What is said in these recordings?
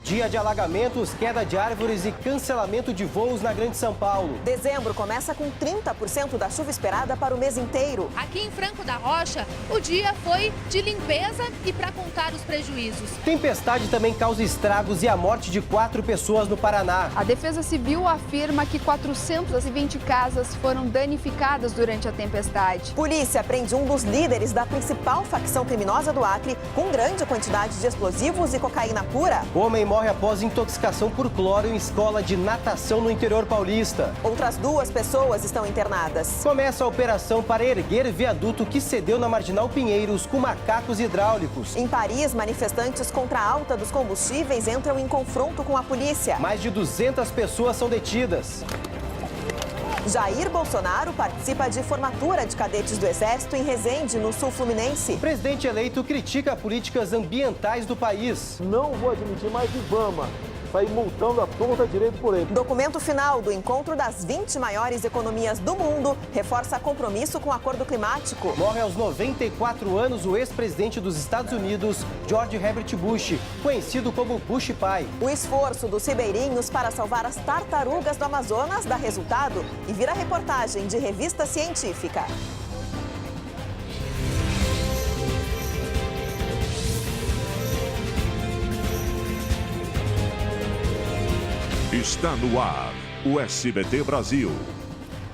Dia de alagamentos, queda de árvores e cancelamento de voos na Grande São Paulo. Dezembro começa com 30% da chuva esperada para o mês inteiro. Aqui em Franco da Rocha, o dia foi de limpeza e para contar os prejuízos. Tempestade também causa estragos e a morte de 4 pessoas no Paraná. A Defesa Civil afirma que 420 casas foram danificadas durante a tempestade. Polícia prende um dos líderes da principal facção criminosa do Acre com grande quantidade de explosivos e cocaína pura. Homem morre após intoxicação por cloro em escola de natação no interior paulista. Outras 2 pessoas estão internadas. Começa a operação para erguer viaduto que cedeu na Marginal Pinheiros com macacos hidráulicos. Em Paris, manifestantes contra a alta dos combustíveis entram em confronto com a polícia. Mais de 200 pessoas são detidas. Jair Bolsonaro participa de formatura de cadetes do Exército em Resende, no sul fluminense. O presidente eleito critica políticas ambientais do país. Não vou admitir mais Ibama sair multando a torta direito por ele. Documento final do encontro das 20 maiores economias do mundo reforça compromisso com o acordo climático. Morre aos 94 anos o ex-presidente dos Estados Unidos, George Herbert Bush, conhecido como Bush pai. O esforço dos ribeirinhos para salvar as tartarugas do Amazonas dá resultado e vira reportagem de revista científica. Está no ar, o SBT Brasil.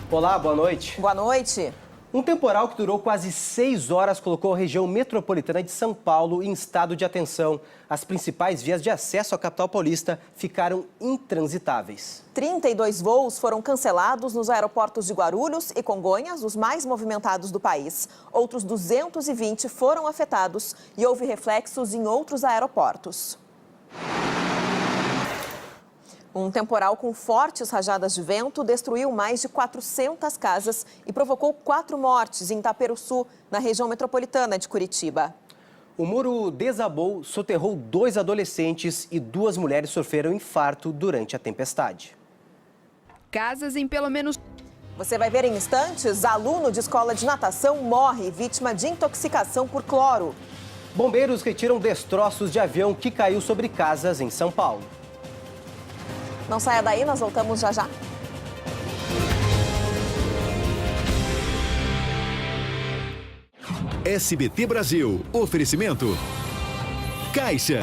Olá, boa noite. Boa noite. Um temporal que durou quase 6 horas colocou a região metropolitana de São Paulo em estado de atenção. As principais vias de acesso à capital paulista ficaram intransitáveis. 32 voos foram cancelados nos aeroportos de Guarulhos e Congonhas, os mais movimentados do país. Outros 220 foram afetados e houve reflexos em outros aeroportos. Um temporal com fortes rajadas de vento destruiu mais de 400 casas e provocou 4 mortes em Itaperuçu, na região metropolitana de Curitiba. O muro desabou, soterrou 2 adolescentes e 2 mulheres sofreram infarto durante a tempestade. Casas em pelo menos... Você vai ver em instantes, aluno de escola de natação morre vítima de intoxicação por cloro. Bombeiros retiram destroços de avião que caiu sobre casas em São Paulo. Não saia daí, nós voltamos já já. SBT Brasil. Oferecimento. Caixa.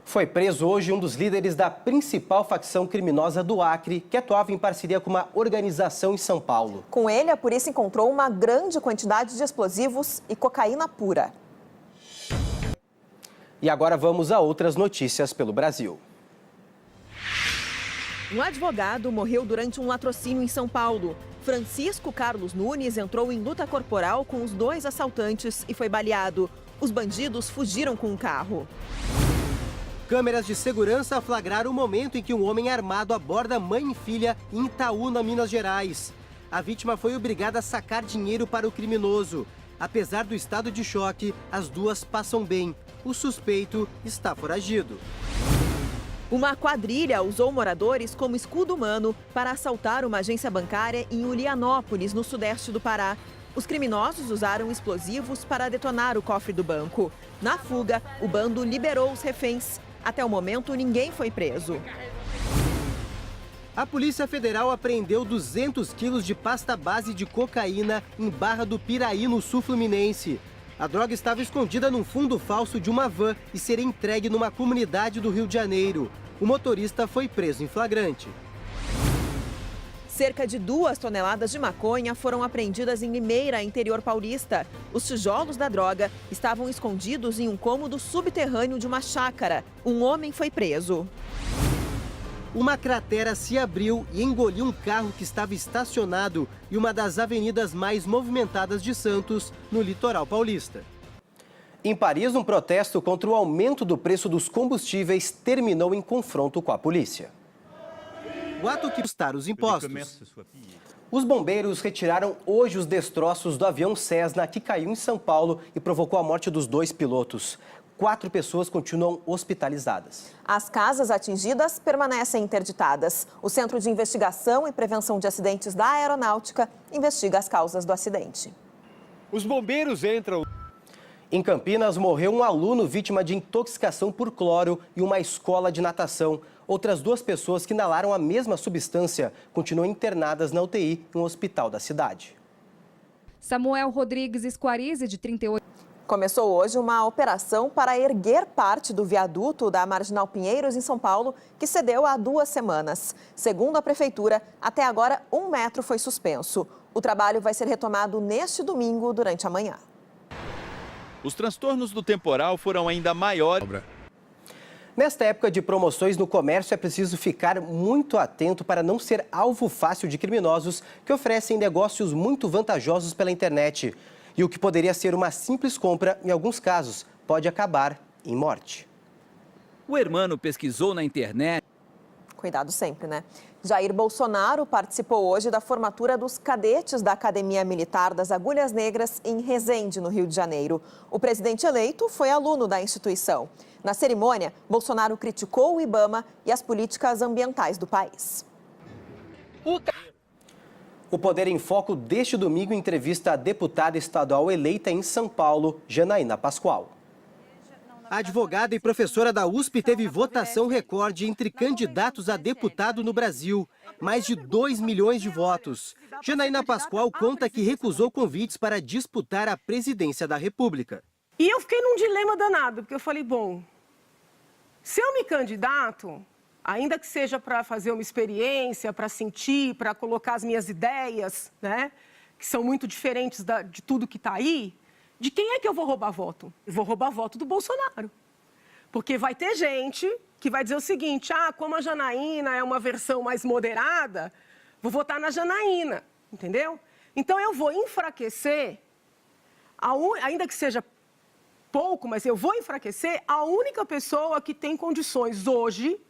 Foi preso hoje um dos líderes da principal facção criminosa do Acre, que atuava em parceria com uma organização em São Paulo. Com ele, a polícia encontrou uma grande quantidade de explosivos e cocaína pura. E agora vamos a outras notícias pelo Brasil. Um advogado morreu durante um latrocínio em São Paulo. Francisco Carlos Nunes entrou em luta corporal com os 2 assaltantes e foi baleado. Os bandidos fugiram com um carro. Câmeras de segurança flagraram o momento em que um homem armado aborda mãe e filha em Itaúna, Minas Gerais. A vítima foi obrigada a sacar dinheiro para o criminoso. Apesar do estado de choque, as 2 passam bem. O suspeito está foragido. Uma quadrilha usou moradores como escudo humano para assaltar uma agência bancária em Ulianópolis, no sudeste do Pará. Os criminosos usaram explosivos para detonar o cofre do banco. Na fuga, o bando liberou os reféns. Até o momento, ninguém foi preso. A Polícia Federal apreendeu 200 quilos de pasta base de cocaína em Barra do Piraí, no sul fluminense. A droga estava escondida num fundo falso de uma van e seria entregue numa comunidade do Rio de Janeiro. O motorista foi preso em flagrante. Cerca de 2 toneladas de maconha foram apreendidas em Limeira, interior paulista. Os tijolos da droga estavam escondidos em um cômodo subterrâneo de uma chácara. Um homem foi preso. Uma cratera se abriu e engoliu um carro que estava estacionado em uma das avenidas mais movimentadas de Santos, no litoral paulista. Em Paris, um protesto contra o aumento do preço dos combustíveis terminou em confronto com a polícia. O ato que custar os impostos. Os bombeiros retiraram hoje os destroços do avião Cessna que caiu em São Paulo e provocou a morte dos 2 pilotos. 4 pessoas continuam hospitalizadas. As casas atingidas permanecem interditadas. O Centro de Investigação e Prevenção de Acidentes da Aeronáutica investiga as causas do acidente. Os bombeiros entram. Em Campinas, morreu um aluno vítima de intoxicação por cloro em uma escola de natação. Outras 2 pessoas que inalaram a mesma substância continuam internadas na UTI em um hospital da cidade. Samuel Rodrigues Esquarize, de 38. Começou hoje uma operação para erguer parte do viaduto da Marginal Pinheiros, em São Paulo, que cedeu há 2 semanas. Segundo a Prefeitura, até agora 1 metro foi suspenso. O trabalho vai ser retomado neste domingo, durante a manhã. Os transtornos do temporal foram ainda maiores. Nesta época de promoções no comércio, é preciso ficar muito atento para não ser alvo fácil de criminosos que oferecem negócios muito vantajosos pela internet. E o que poderia ser uma simples compra, em alguns casos, pode acabar em morte. O Hermano pesquisou na internet. Cuidado sempre, né? Jair Bolsonaro participou hoje da formatura dos cadetes da Academia Militar das Agulhas Negras em Resende, no Rio de Janeiro. O presidente eleito foi aluno da instituição. Na cerimônia, Bolsonaro criticou o IBAMA e as políticas ambientais do país. O Poder em Foco deste domingo entrevista a deputada estadual eleita em São Paulo, Janaína Pascoal. A advogada e professora da USP teve votação recorde entre candidatos a deputado no Brasil. Mais de 2 milhões de votos. Janaína Pascoal conta que recusou convites para disputar a presidência da República. E eu fiquei num dilema danado, porque eu falei, bom, se eu me candidato, ainda que seja para fazer uma experiência, para sentir, para colocar as minhas ideias, né, que são muito diferentes de tudo que está aí, de quem é que eu vou roubar voto? Eu vou roubar voto do Bolsonaro. Porque vai ter gente que vai dizer o seguinte, como a Janaína é uma versão mais moderada, vou votar na Janaína, entendeu? Então eu vou enfraquecer, ainda que seja pouco, mas eu vou enfraquecer a única pessoa que tem condições hoje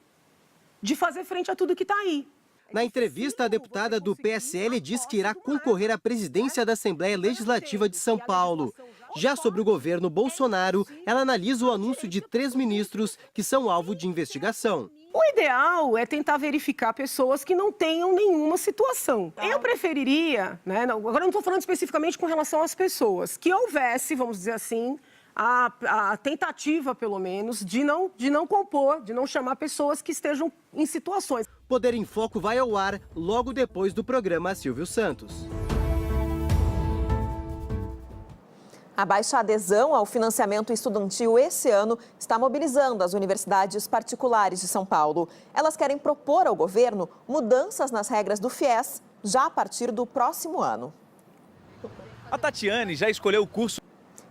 de fazer frente a tudo que está aí. Na entrevista, a deputada do PSL diz que irá concorrer à presidência da Assembleia Legislativa de São Paulo. Já sobre o governo Bolsonaro, ela analisa o anúncio de 3 ministros que são alvo de investigação. O ideal é tentar verificar pessoas que não tenham nenhuma situação. Eu preferiria, né, agora não estou falando especificamente com relação às pessoas, que houvesse, vamos dizer assim, a tentativa, pelo menos, de não compor, de não chamar pessoas que estejam em situações. Poder em Foco vai ao ar logo depois do programa Silvio Santos. A baixa adesão ao financiamento estudantil esse ano está mobilizando as universidades particulares de São Paulo. Elas querem propor ao governo mudanças nas regras do FIES já a partir do próximo ano. A Tatiane já escolheu o curso.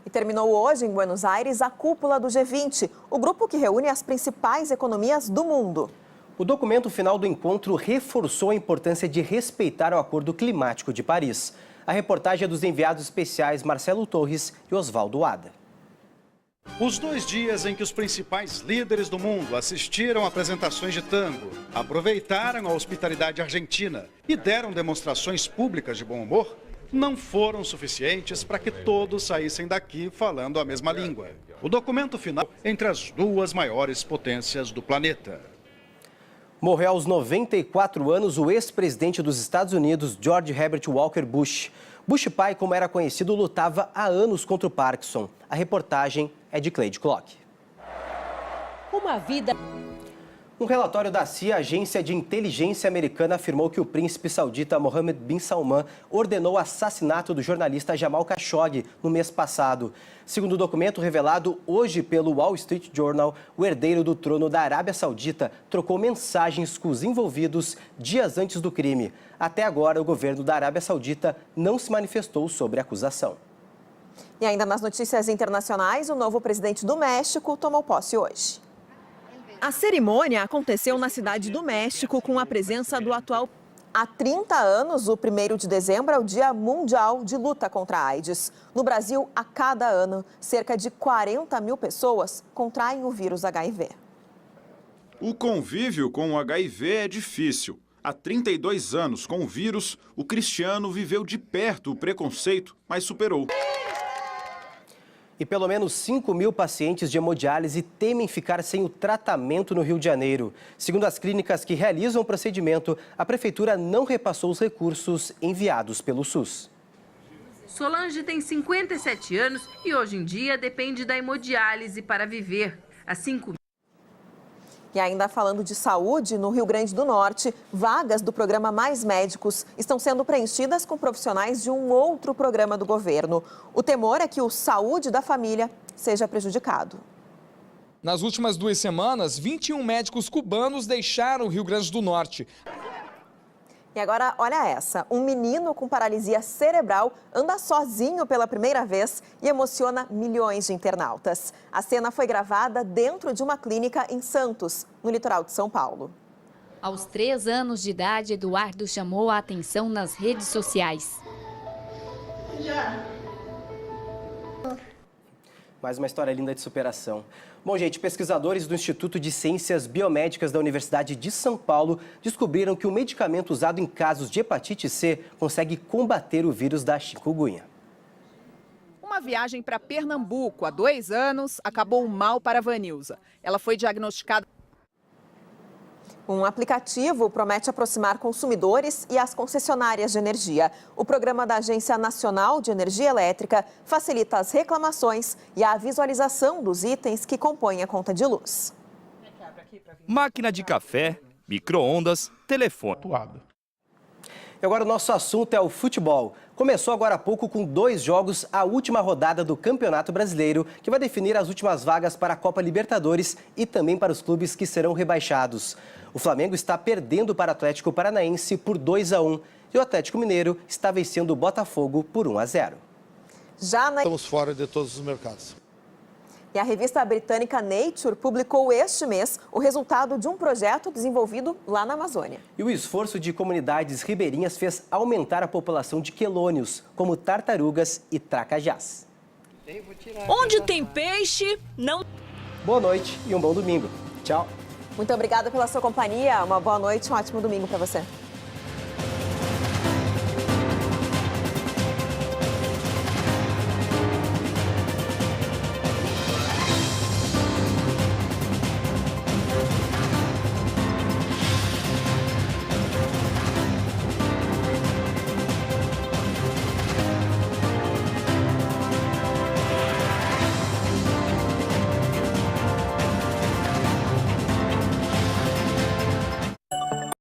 E terminou hoje em Buenos Aires a cúpula do G20, o grupo que reúne as principais economias do mundo. O documento final do encontro reforçou a importância de respeitar o Acordo Climático de Paris. A reportagem é dos enviados especiais Marcelo Torres e Osvaldo Ada. Os 2 dias em que os principais líderes do mundo assistiram a apresentações de tango, aproveitaram a hospitalidade argentina e deram demonstrações públicas de bom humor, não foram suficientes para que todos saíssem daqui falando a mesma língua. O documento final entre as 2 maiores potências do planeta. Morreu aos 94 anos o ex-presidente dos Estados Unidos, George Herbert Walker Bush. Bush pai, como era conhecido, lutava há anos contra o Parkinson. A reportagem é de Cleide Clock. Uma vida... Um relatório da CIA, agência de inteligência americana, afirmou que o príncipe saudita Mohammed bin Salman ordenou o assassinato do jornalista Jamal Khashoggi no mês passado. Segundo o documento revelado hoje pelo Wall Street Journal, o herdeiro do trono da Arábia Saudita trocou mensagens com os envolvidos dias antes do crime. Até agora, o governo da Arábia Saudita não se manifestou sobre a acusação. E ainda nas notícias internacionais, o novo presidente do México tomou posse hoje. A cerimônia aconteceu na cidade do México com a presença do atual. Há 30 anos, o 1º de dezembro é o Dia Mundial de Luta contra a AIDS. No Brasil, a cada ano, cerca de 40 mil pessoas contraem o vírus HIV. O convívio com o HIV é difícil. Há 32 anos com o vírus, o Cristiano viveu de perto o preconceito, mas superou. E pelo menos 5 mil pacientes de hemodiálise temem ficar sem o tratamento no Rio de Janeiro. Segundo as clínicas que realizam o procedimento, a prefeitura não repassou os recursos enviados pelo SUS. Solange tem 57 anos e hoje em dia depende da hemodiálise para viver. Assim como... E ainda falando de saúde, no Rio Grande do Norte, vagas do programa Mais Médicos estão sendo preenchidas com profissionais de um outro programa do governo. O temor é que o Saúde da Família seja prejudicado. Nas últimas 2 semanas, 21 médicos cubanos deixaram o Rio Grande do Norte. E agora, olha essa. Um menino com paralisia cerebral anda sozinho pela primeira vez e emociona milhões de internautas. A cena foi gravada dentro de uma clínica em Santos, no litoral de São Paulo. Aos 3 anos de idade, Eduardo chamou a atenção nas redes sociais. Mais uma história linda de superação. Bom, gente, pesquisadores do Instituto de Ciências Biomédicas da Universidade de São Paulo descobriram que o medicamento usado em casos de hepatite C consegue combater o vírus da chikungunya. Uma viagem para Pernambuco há 2 anos acabou mal para a Vanilza. Ela foi diagnosticada. Um aplicativo promete aproximar consumidores e as concessionárias de energia. O programa da Agência Nacional de Energia Elétrica facilita as reclamações e a visualização dos itens que compõem a conta de luz. Máquina de café, micro-ondas, telefone. E agora o nosso assunto é o futebol. Começou agora há pouco com 2 jogos a última rodada do Campeonato Brasileiro, que vai definir as últimas vagas para a Copa Libertadores e também para os clubes que serão rebaixados. O Flamengo está perdendo para o Atlético Paranaense por 2-1 e o Atlético Mineiro está vencendo o Botafogo por 1-0. Estamos fora de todos os mercados. E a revista britânica Nature publicou este mês o resultado de um projeto desenvolvido lá na Amazônia. E o esforço de comunidades ribeirinhas fez aumentar a população de quelônios, como tartarugas e tracajás. Onde tem peixe, não... Boa noite e um bom domingo. Tchau. Muito obrigada pela sua companhia. Uma boa noite e um ótimo domingo para você.